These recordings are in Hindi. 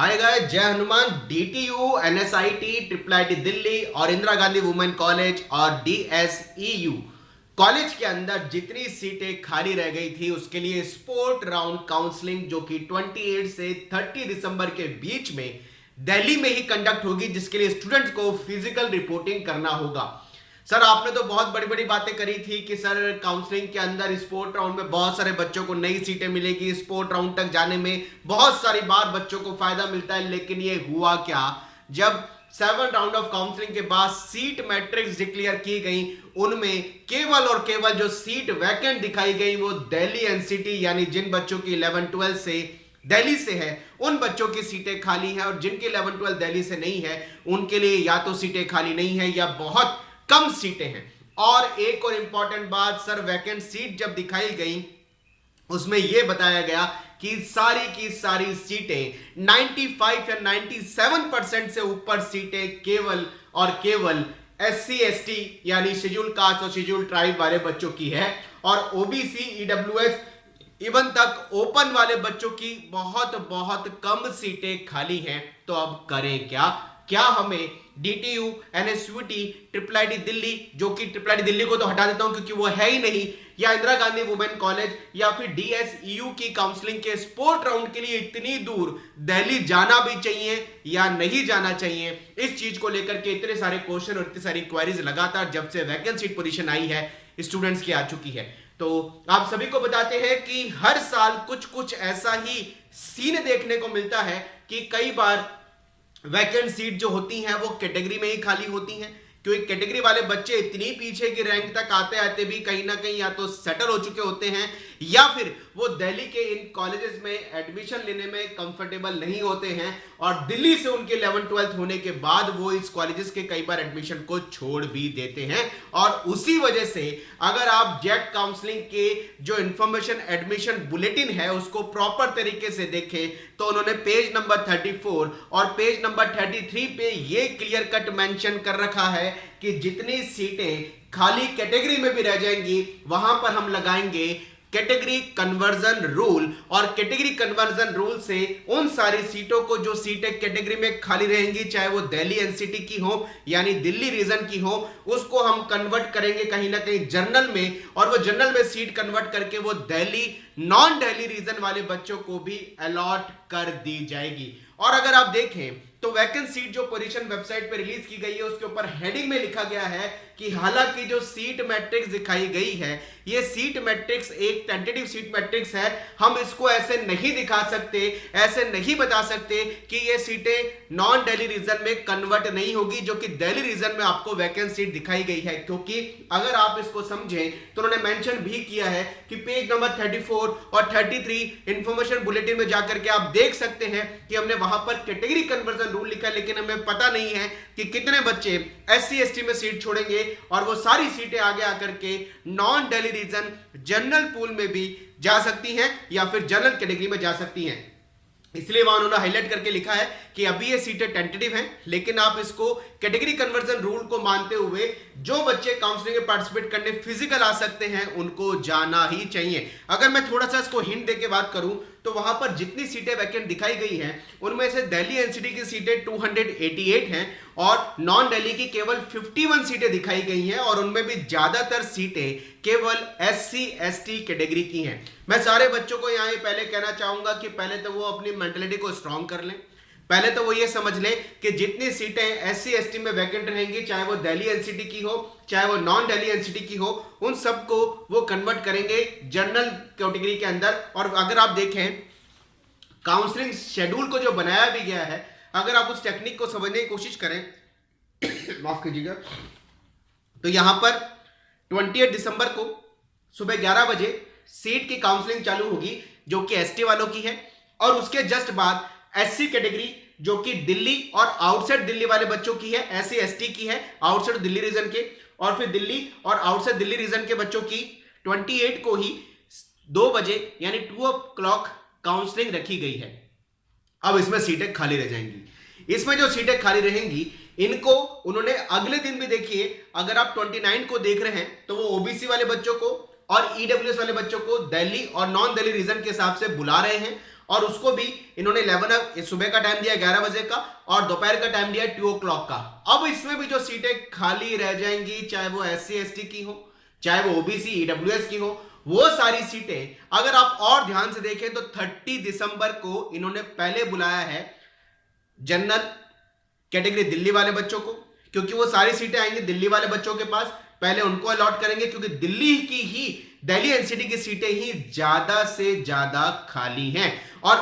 हाय गाइस, जय Hanuman. DTU, NSIT, triple IT Delhi और इंदिरा गांधी वुमेन कॉलेज और डीएसईयू कॉलेज के अंदर जितनी सीटें खाली रह गई थी उसके लिए स्पोर्ट राउंड काउंसलिंग जो कि 28 से 30 दिसंबर के बीच में दिल्ली में ही कंडक्ट होगी, जिसके लिए स्टूडेंट्स को फिजिकल रिपोर्टिंग करना होगा। सर, आपने तो बहुत बड़ी बड़ी बातें करी थी कि सर काउंसलिंग के अंदर स्पोर्ट राउंड में बहुत सारे बच्चों को नई सीटें मिलेगी, स्पोर्ट राउंड तक जाने में बहुत सारी बार बच्चों को फायदा मिलता है। लेकिन ये हुआ क्या? जब 7 राउंड ऑफ काउंसलिंग के बाद सीट मैट्रिक्स डिक्लेयर की गई, उनमें केवल और केवल जो सीट वैकेंट दिखाई गई वो दिल्ली एनसीटी यानी जिन बच्चों की 11-12 से दिल्ली से है उन बच्चों की सीटें खाली हैं, और जिनके 11-12 दिल्ली से नहीं है उनके लिए या तो सीटें खाली नहीं है या बहुत कम सीटें हैं। और एक और इंपॉर्टेंट बात, सर वैकेंट सीट जब दिखाई गई उसमें यह बताया गया कि सारी की सारी सीटें 95 या 97% से ऊपर सीटें केवल और केवल एससी एसटी यानी शेड्यूल कास्ट और शेड्यूल ट्राइब वाले बच्चों की है, और ओबीसी ईडब्ल्यूएस इवन तक ओपन वाले बच्चों की बहुत बहुत कम सीटें खाली हैं। तो अब करें क्या? क्या हमें DTU, NSUT, triple IT Delhi, जो कि ट्रिपल आईटी दिल्ली को तो हटा देता हूं क्योंकि वो है ही नहीं, या इंदिरा गांधी वुमेन कॉलेज या फिर डीएसईयू की काउंसलिंग के स्पोर्ट राउंड के लिए इतनी दूर दिल्ली जाना भी चाहिए या नहीं जाना चाहिए? इस चीज को लेकर के इतने सारे क्वेश्चन और इतनी सारी क्वेरीज लगातार जब से वैकेंट सीट पोजीशन आई है स्टूडेंट्स की आ चुकी है। तो आप सभी को बताते हैं कि हर साल कुछ कुछ ऐसा ही सीन देखने को मिलता है कि कई बार वैकेंट सीट जो होती हैं वो कैटेगरी में ही खाली होती हैं, क्योंकि कैटेगरी वाले बच्चे इतनी पीछे की रैंक तक आते आते भी कहीं ना कहीं या तो सेटल हो चुके होते हैं या फिर वो दिल्ली के इन कॉलेजेस में एडमिशन लेने में कंफर्टेबल नहीं होते हैं, और दिल्ली से उनके 11-12 होने के बाद वो इस कॉलेजेस के कई बार एडमिशन को छोड़ भी देते हैं। और उसी वजह से अगर आप जेट काउंसलिंग के जो इंफॉर्मेशन एडमिशन बुलेटिन है उसको प्रॉपर तरीके से देखें तो उन्होंने पेज नंबर 34 और पेज नंबर 33 पे ये क्लियर कट मेंशन कर रखा है कि जितनी सीटें खाली कैटेगरी में भी रह जाएंगी वहां पर हम लगाएंगे कैटेगरी कन्वर्जन रूल, और कैटेगरी कन्वर्जन रूल से उन सारी सीटों को जो सीटें कैटेगरी में खाली रहेंगी, चाहे वो दिल्ली एनसीटी की हो यानी दिल्ली रीजन की हो, उसको हम कन्वर्ट करेंगे कहीं ना कहीं जनरल में, और वो जनरल में सीट कन्वर्ट करके वो दिल्ली नॉन दिल्ली रीजन वाले बच्चों को भी अलॉट कर दी जाएगी। और अगर आप देखें तो वैकेंट सीट जो पोजीशन वेबसाइट पे रिलीज की गई है उसके ऊपर हेडिंग में लिखा गया है कि हालांकि जो सीट मैट्रिक्स दिखाई गई है ये सीट मैट्रिक्स एक टेंटेटिव सीट मैट्रिक्स है, हम इसको ऐसे नहीं दिखा सकते, ऐसे नहीं बता सकते कि ये सीटें नॉन दिल्ली रीजन में कन्वर्ट नहीं होगी जो कि दिल्ली रीजन में आपको वैकेंट सीट दिखाई गई है। क्योंकि अगर आप इसको समझें तो उन्होंने मेंशन भी किया है कि पेज नंबर 34 और 33 इंफॉर्मेशन बुलेटिन में जाकर के आप देख सकते हैं कि हमने वहां पर कैटेगरी कन्वर्जन रूल लिखा है, लेकिन हमें पता नहीं है कि कितने बच्चे एससी एसटी में सीट छोड़ेंगे और वो सारी सीटें आगे आकर के non Delhi region general pool में भी जा सकती हैं या फिर जनरल कैटेगरी में जा सकती हैं। इसलिए वहां उन्होंने हाईलाइट करके लिखा है कि अभी ये सीटें टेंटेटिव हैं, लेकिन आप इसको कैटेगरी कन्वर्जन रूल को मानते हुए जो बच्चे काउंसलिंग में पार्टिसिपेट करने फिजिकल आ सकते हैं उनको जाना ही चाहिए। अगर मैं थोड़ा सा इसको हिंट देके बात करूं तो वहां पर जितनी सीटें वैकेंट दिखाई गई हैं उनमें से दिल्ली एनसीटी की सीटें 288 हैं और नॉन दिल्ली की केवल 51 सीटें दिखाई गई हैं, और उनमें भी ज्यादातर सीटें केवल एससी एसटी कैटेगरी की हैं। मैं सारे बच्चों को यहाँ पहले कहना चाहूंगा कि पहले तो वो अपनी मेंटलिटी को स्ट्रांग कर लें, पहले तो वो ये समझ लें कि जितनी सीटें एससी एसटी में वैकेंट रहेंगी, चाहे वो दिल्ली एनसीटी की हो चाहे वो नॉन दिल्ली एनसीटी की हो, उन सबको वो कन्वर्ट करेंगे जनरल कैटेगरी के अंदर। और अगर आप देखें काउंसलिंग शेड्यूल को जो बनाया भी गया है, अगर आप उस टेक्निक को समझने की कोशिश करें माफ कीजिएगा, तो यहां पर 28 दिसंबर को सुबह 11 बजे सीट की काउंसलिंग चालू होगी जो कि एसटी वालों की है, और उसके जस्ट बाद एससी कैटेगरी जो कि दिल्ली और आउटसाइड दिल्ली वाले बच्चों की है, एससी एसटी की है आउटसाइड दिल्ली रीजन के, और फिर दिल्ली और आउटसाइड दिल्ली रीजन के बच्चों की 28 को ही 2 बजे यानी 2 o'clock काउंसलिंग रखी गई है। अब इसमें सीटें खाली रह जाएंगी। इसमें जो सीटें खाली रहेंगी इनको उन्होंने अगले दिन भी, देखिए अगर आप 29 को देख रहे हैं तो वो ओबीसी वाले बच्चों को और ईडब्ल्यूएस वाले बच्चों को दिल्ली और नॉन दिल्ली रीजन के हिसाब से बुला रहे हैं, और उसको भी इन्होंने 11 सुबह का टाइम दिया 11 बजे का और दोपहर का टाइम दिया 2 o'clock का। अब इसमें भी जो सीटें खाली रह जाएंगी, चाहे वो SC/ST की हो, चाहे वो OBC EWS की हो, वो सारी सीटें अगर आप और ध्यान से देखें तो 30 दिसंबर को इन्होंने पहले बुलाया है जनरल कैटेगरी दिल्ली वाले बच्चों को, क्योंकि वो सारी सीटें आएंगी दिल्ली वाले बच्चों के पास, पहले उनको अलॉट करेंगे क्योंकि दिल्ली की ही दिल्ली एनसीटी की सीटें ही ज्यादा से ज्यादा खाली हैं। और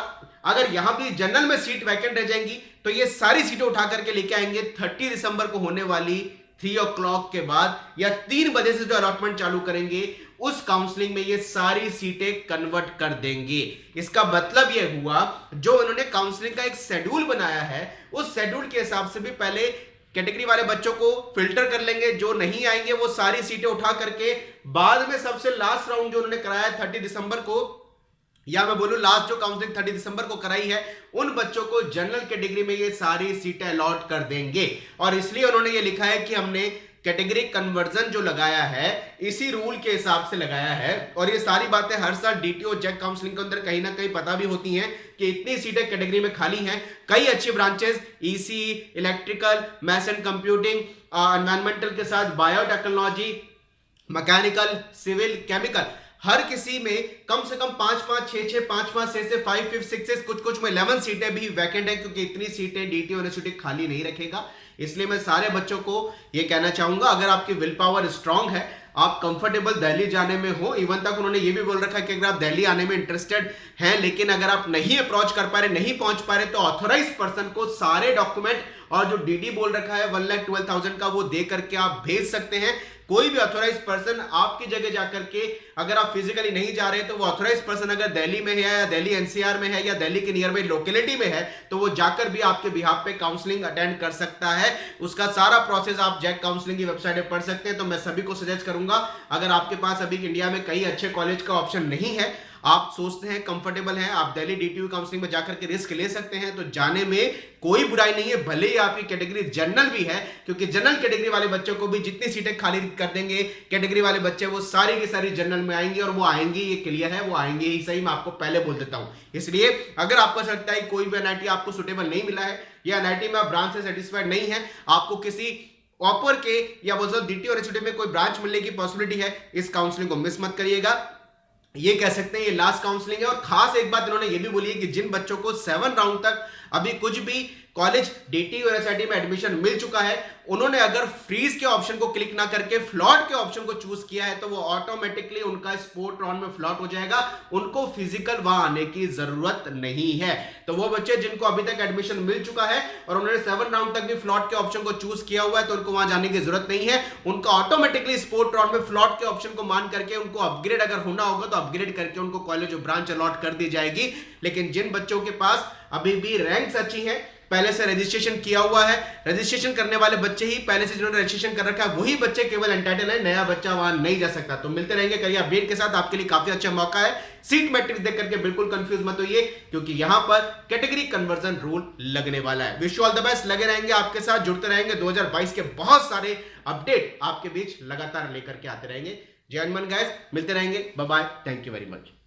अगर यहां भी जनरल में सीट वैकेंट रह जाएंगी तो ये सारी सीटें उठा करके लेके आएंगे 30 दिसंबर को होने वाली 3 o'clock के बाद या 3 बजे से जो अलॉटमेंट चालू करेंगे उस काउंसलिंग में ये सारी सीटें कन्वर्ट कर देंगे। इसका मतलब ये हुआ जो इन्होंने काउंसलिंग का एक शेड्यूल बनाया है उस शेड्यूल के हिसाब से भी पहले कैटेगरी वाले बच्चों को फिल्टर कर लेंगे, जो नहीं आएंगे वो सारी सीटें उठा करके बाद में सबसे लास्ट राउंड जो उन्होंने कराया 30 दिसंबर को, या मैं बोलूं लास्ट जो काउंसलिंग 30 दिसंबर को कराई है, उन बच्चों को जनरल कैटेगरी में ये सारी सीटें अलॉट कर देंगे। और इसलिए उन्होंने ये लिखा है कि हमने कैटेगरी कन्वर्जन जो लगाया है इसी रूल के हिसाब से लगाया है। और ये सारी बातें हर साल डीटीओ जैक काउंसलिंग के अंदर कहीं ना कहीं पता भी होती हैं कि इतनी सीटें कैटेगरी में खाली हैं। कई अच्छी branches EC, electrical, maths and computing, environmental के साथ बायोटेक्नोलॉजी, मैकेनिकल, सिविल, केमिकल, हर किसी में कम से कम 5-5, 6-6, 5-5, 6-6, 5, 5, 6 कुछ में 11 सीटें भी वैकेंट है, क्योंकि इतनी सीटें डीटी यूनिवर्सिटी खाली नहीं रखेगा। इसलिए मैं सारे बच्चों को यह कहना चाहूंगा, अगर आपकी विल पावर स्ट्रांग है, आप कंफर्टेबल दिल्ली जाने में हो, इवन तक उन्होंने ये भी बोल रखा है कि अगर आप दिल्ली आने में इंटरेस्टेड हैं लेकिन अगर आप नहीं अप्रोच कर पा रहे, नहीं पहुंच पा रहे, तो ऑथोराइज पर्सन को सारे डॉक्यूमेंट और जो डीडी बोल रखा है 1,12,000 का वो दे करके आप भेज सकते हैं। कोई भी ऑथोराइज पर्सन आपकी जगह जाकर के, अगर आप फिजिकली नहीं जा रहे तो वो ऑथोराइज पर्सन अगर दिल्ली में है या दिल्ली एनसीआर में है या दिल्ली के नियर बाई लोकेलिटी में है तो वो जाकर भी आपके बिहाफ पे काउंसलिंग अटेंड कर सकता है। उसका सारा प्रोसेस आप जैक काउंसलिंग की वेबसाइट पे पढ़ सकते हैं। तो मैं सभी को सजेस्ट करूंगा, अगर आपके पास अभी इंडिया में कई अच्छे कॉलेज का ऑप्शन नहीं है, आप सोचते हैं कंफर्टेबल हैं, आप दिल्ली डीटीयू काउंसलिंग में जाकर के रिस्क ले सकते हैं, तो जाने में कोई बुराई नहीं है, भले ही आपकी कैटेगरी जनरल भी है, क्योंकि जनरल कैटेगरी वाले बच्चों को भी जितनी सीटें खाली कर देंगे कैटेगरी वाले बच्चे, वो सारी की सारी जनरल में आएंगे और वो आएंगे, ये क्लियर है, वो आएंगे ही सही, मैं आपको पहले बोल देता हूं। इसलिए अगर आपको लगता है कोई भी एनआईटी आपको सुटेबल नहीं मिला है या एनआईटी में आप ब्रांच से सेटिस्फाइड नहीं है, आपको किसी ऑपर के या बोलो डीटीयू यूनिवर्सिटी में कोई ब्रांच मिलने की पॉसिबिलिटी है, इस काउंसलिंग को मिस मत करिएगा। ये कह सकते हैं ये लास्ट काउंसलिंग है। और खास एक बात इन्होंने ये भी बोली है कि जिन बच्चों को 7 राउंड तक अभी कुछ भी कॉलेज डीटी यूनिवर्सिटी में एडमिशन मिल चुका है, उन्होंने अगर फ्रीज के ऑप्शन को क्लिक ना करके फ्लॉट के ऑप्शन को चूज किया है तो वो ऑटोमेटिकली उनका स्पोर्ट राउंड में फ्लॉट हो जाएगा, उनको फिजिकल वहां आने की जरूरत नहीं है। तो वो बच्चे जिनको अभी तक एडमिशन मिल चुका है और उन्होंने 7 राउंड तक भी फ्लॉट के ऑप्शन को चूज किया हुआ है तो उनको वहां जाने की जरूरत नहीं है, उनका ऑटोमेटिकली स्पोर्ट राउंड में फ्लॉट के ऑप्शन को मान करके उनको अपग्रेड अगर होना होगा तो अपग्रेड करके उनको कॉलेज और ब्रांच अलॉट कर दी जाएगी। लेकिन जिन बच्चों के पास अभी भी रैंक्स अच्छी हैं, पहले से रजिस्ट्रेशन किया हुआ है, रजिस्ट्रेशन करने वाले बच्चे ही पहले से जिन्होंने रजिस्ट्रेशन कर रखा है वही बच्चे केवल एंटाइटल है, नया बच्चा वहां नहीं जा सकता। तो मिलते रहेंगे करियर अपडेट के साथ, आपके लिए काफी अच्छा मौका है। सीट मैट्रिक्स देख करके बिल्कुल कंफ्यूज मत होइए, क्योंकि यहां पर कैटेगरी कन्वर्जन रूल लगने वाला है। Wish you all the best, लगे रहेंगे आपके साथ, जुड़ते रहेंगे, 2022 के बहुत सारे अपडेट आपके बीच लगातार लेकर के आते रहेंगे। जय हनुमान गाइस, मिलते रहेंगे, bye bye, thank you very much.